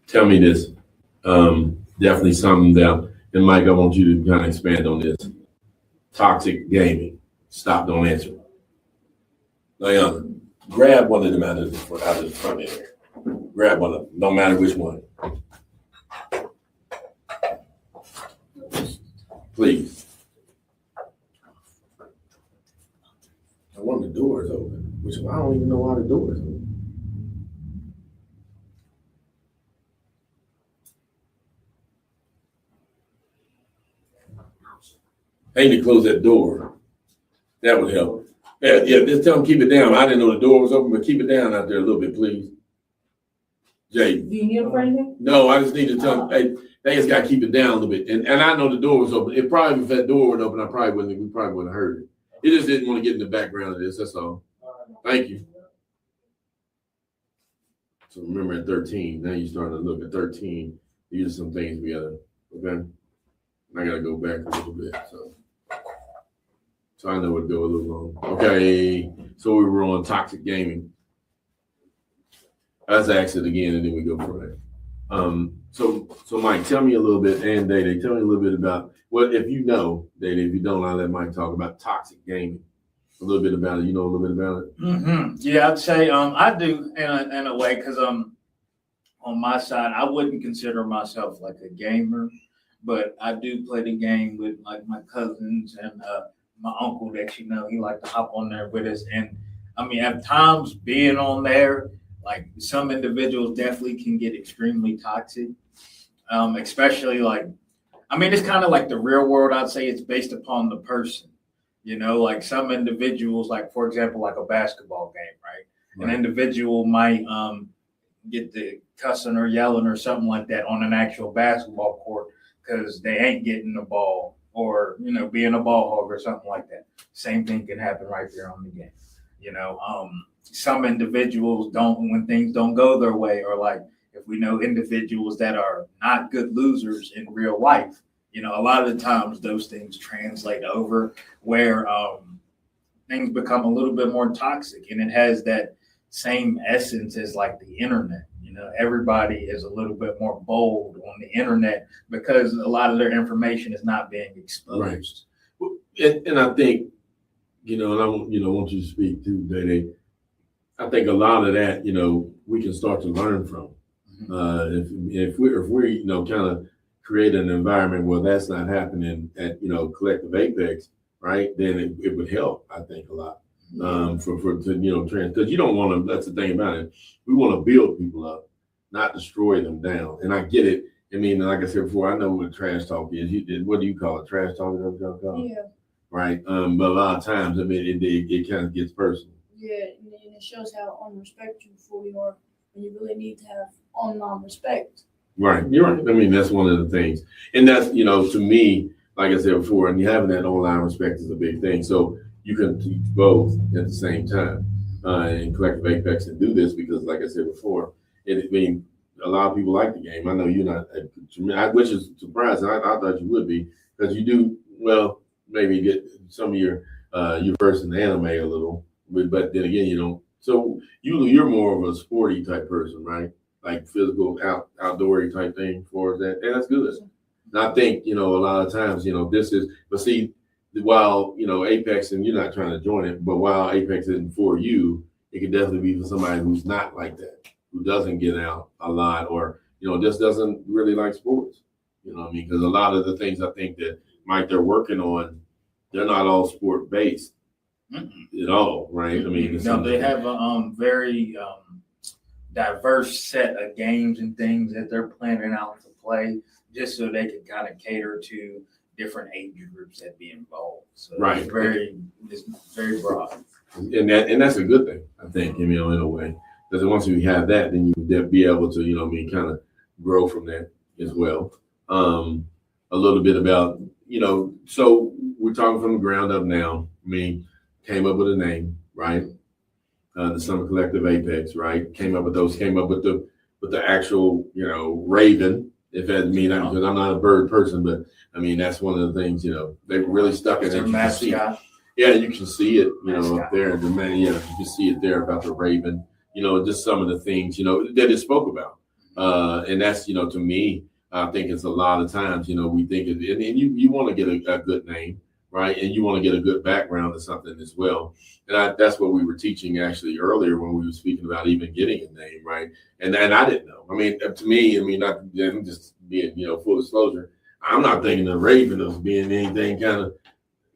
tell me this. Definitely something that, and Mike, I want you to kind of expand on this. Toxic gaming. Stop, don't answer. Diana, grab one of them out of the front end. Grab one of them, no matter which one. Please. I want the doors open, which I don't even know why the doors open. I need to close that door. That would help. Yeah, just tell them keep it down. I didn't know the door was open, but keep it down out there a little bit, please. Jay. Do you need them for anything? No, I just need to tell them, hey, they just got to keep it down a little bit. And I know the door was open. It probably, if that door was open, we probably wouldn't have heard it. It just didn't want to get in the background of this, that's all. Thank you. So remember at 13, now you're starting to look at 13. These are some things we gotta, okay? I gotta go back a little bit, so I know it go a little long. Okay, so we were on toxic gaming. Let's ask it again, and then we go from there. So Mike, tell me a little bit, and Dede, tell me a little bit about what, if you know, Dede, if you don't, I'll let Mike talk about toxic gaming. A little bit about it. You know a little bit about it? Mm-hmm. Yeah, I'd say I do in a way, because on my side, I wouldn't consider myself like a gamer, but I do play the game with like my cousins and my uncle that he like to hop on there with us. And I mean, at times being on there, like some individuals definitely can get extremely toxic, especially like, I mean, it's kind of like the real world. I'd say it's based upon the person. Like some individuals, like for example, like a basketball game, right? An individual might get the cussing or yelling or something like that on an actual basketball court because they ain't getting the ball, or being a ball hog or something like that. Same thing can happen right there on the game. Some individuals don't, when things don't go their way, or like if we know individuals that are not good losers in real life, a lot of the times those things translate over where things become a little bit more toxic, and it has that same essence as like the internet. Everybody is a little bit more bold on the internet because a lot of their information is not being exposed. Right. Well, and I think, and I want you to speak too, Dede. I think a lot of that, we can start to learn from. If we kind of create an environment where that's not happening at Collective Apex, right? Then it would help, I think, a lot. For trans, because you don't want to. That's the thing about it. We want to build people up, not destroy them down. And I get it. I mean, like I said before, I know what trash talk is. What do you call it? Trash talk? Is that what y'all call it? Yeah. Right. But a lot of times, I mean, it kind of gets personal. Yeah, and it shows how unrespectful you are, and you really need to have online respect. Right. You're right. I mean, that's one of the things. And that's, to me, like I said before, and having that online respect is a big thing. So you can teach both at the same time in Collective Apex and do this because, like I said before, a lot of people like the game. I know you're not, which is surprising. I thought you would be, because you do, well, maybe get some of your verse in anime a little, but then again, you don't. So you're more of a sporty type person, right? Like physical, outdoorsy type thing for that. And that's good. And I think, a lot of times, this is, but see, while, Apex, and you're not trying to join it, but while Apex isn't for you, it can definitely be for somebody who's not like that, who doesn't get out a lot, or, just doesn't really like sports. You know what I mean? Because a lot of the things I think that Mike, they're working on, they're not all sport based at all, right? I mean, they have a very diverse set of games and things that they're planning out to play, just so they can kind of cater to different age groups that be involved. So right. It's very broad. And that's a good thing, I think, in a way. Because once you have that, then you would be able to, kind of grow from that as well. A little bit about, so we're talking from the ground up now. Came up with a name, right? The Summer Collective Apex, right? Came up with the actual, Raven. If that because I'm not a bird person, but that's one of the things, they really stuck it in. Mascot. Yeah, you can see it, up there. You can see it there about the Raven. Just some of the things, that it spoke about. And that's, to me, I think it's a lot of times, we think and you want to get a good name, right? And you want to get a good background or something as well. And that's what we were teaching actually earlier when we were speaking about even getting a name, right? And I didn't know. I mean, to me, not I'm just being, full disclosure. I'm not thinking of Raven as being anything kind of.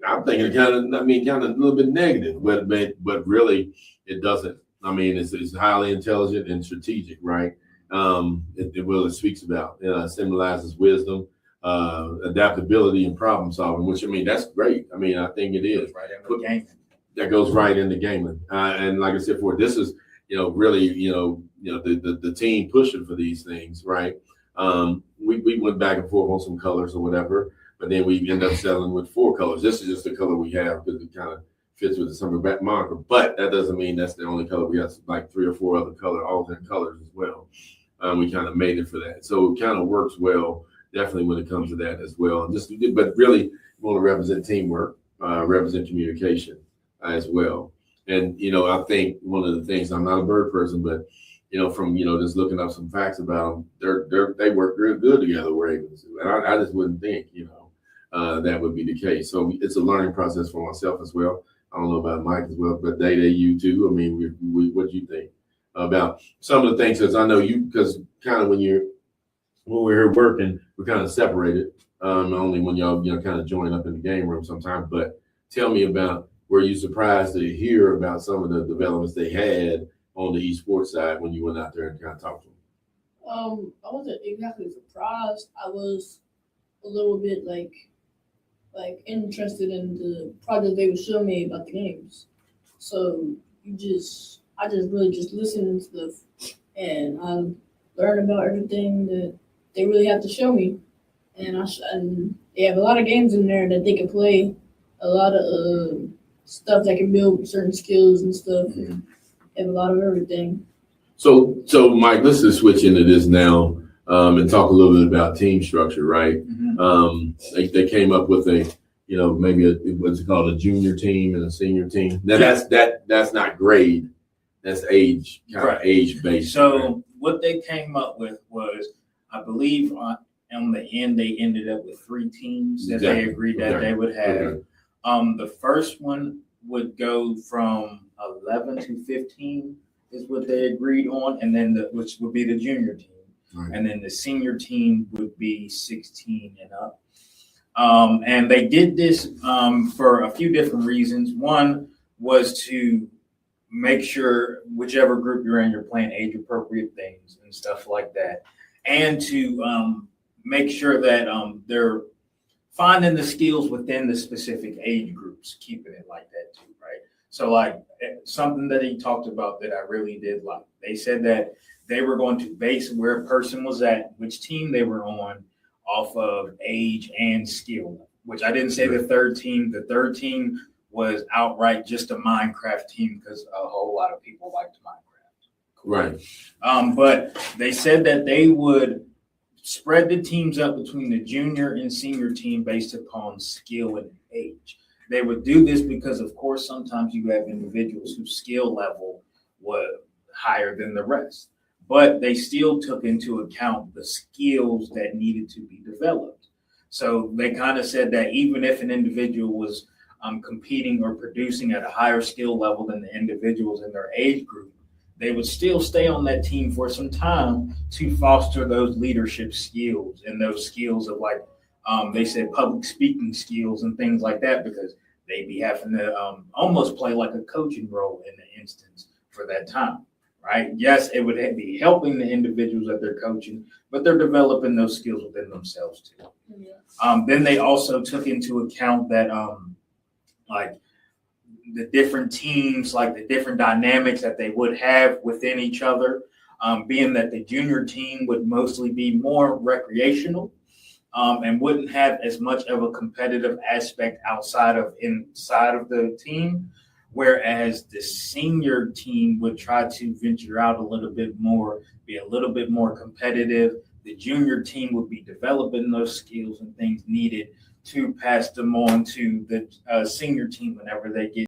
I'm thinking kind of a little bit negative, but really, it doesn't. I mean, it's highly intelligent and strategic, right? It speaks about symbolizes wisdom, adaptability, and problem solving. Which that's great. I think it is. Right in the game. That goes right into gaming, and like I said before, this is really the team pushing for these things, right? We went back and forth on some colors or whatever, but then we end up settling with 4 colors. This is just the color we have because it kind of fits with the summer back moniker. But that doesn't mean that's the only color. We got like 3 or 4 other alternate colors as well. We kind of made it for that, so it kind of works well. Definitely when it comes to that as well. And but really, you want to represent teamwork, represent communication as well. And I think one of the things, I'm not a bird person, but from just looking up some facts about them, they work real good together, Ravens. And I just wouldn't think that would be the case. So it's a learning process for myself as well. I don't know about Mike as well, but Day, you too. I mean, what do you think about some of the things? Because I know because kind of when we're here working, we're kind of separated. Only when y'all kind of join up in the game room sometimes. But tell me about, were you surprised to hear about some of the developments they had on the esports side when you went out there and kind of talked to them? I wasn't exactly surprised. I was a little bit like interested in the project they would show me about the games. So I just really just listened and stuff, and I learned about everything that they really have to show me. And they have a lot of games in there that they can play, a lot of stuff that can build certain skills and stuff. Mm-hmm. They have a lot of everything. So Mike, let's just switch into this now and talk a little bit about team structure, right? Mm-hmm. They came up with maybe what's called a junior team and a senior team. Now that's not grade, that's age, kind of age based. So right? What they came up with was, I believe on the end they ended up with 3 teams that they agreed that they would have. Okay. The first one would go from 11 to 15 is what they agreed on, and then which would be the junior team. Right. And then the senior team would be 16 and up. And they did this for a few different reasons. One was to make sure whichever group you're in, you're playing age appropriate things and stuff like that. And to make sure that they're finding the skills within the specific age groups, keeping it like that too, right? So like something that he talked about that I really did like, they said that they were going to base where a person was at, which team they were on, off of age and skill, which I didn't say the third team. The third team was outright just a Minecraft team because a whole lot of people liked Minecraft. Right. But they said that they would spread the teams up between the junior and senior team based upon skill and age. They would do this because, of course, sometimes you have individuals whose skill level was higher than the rest, but they still took into account the skills that needed to be developed. So they kind of said that even if an individual was competing or producing at a higher skill level than the individuals in their age group, they would still stay on that team for some time to foster those leadership skills and those skills of they said public speaking skills and things like that, because they'd be having to almost play like a coaching role in the instance for that time, right? Yes, it would be helping the individuals that they're coaching, but they're developing those skills within themselves too. Yeah. Then they also took into account that the different teams, like the different dynamics that they would have within each other, being that the junior team would mostly be more recreational and wouldn't have as much of a competitive aspect inside of the team, whereas the senior team would try to venture out a little bit more, be a little bit more competitive. The junior team would be developing those skills and things needed to pass them on to the senior team whenever they get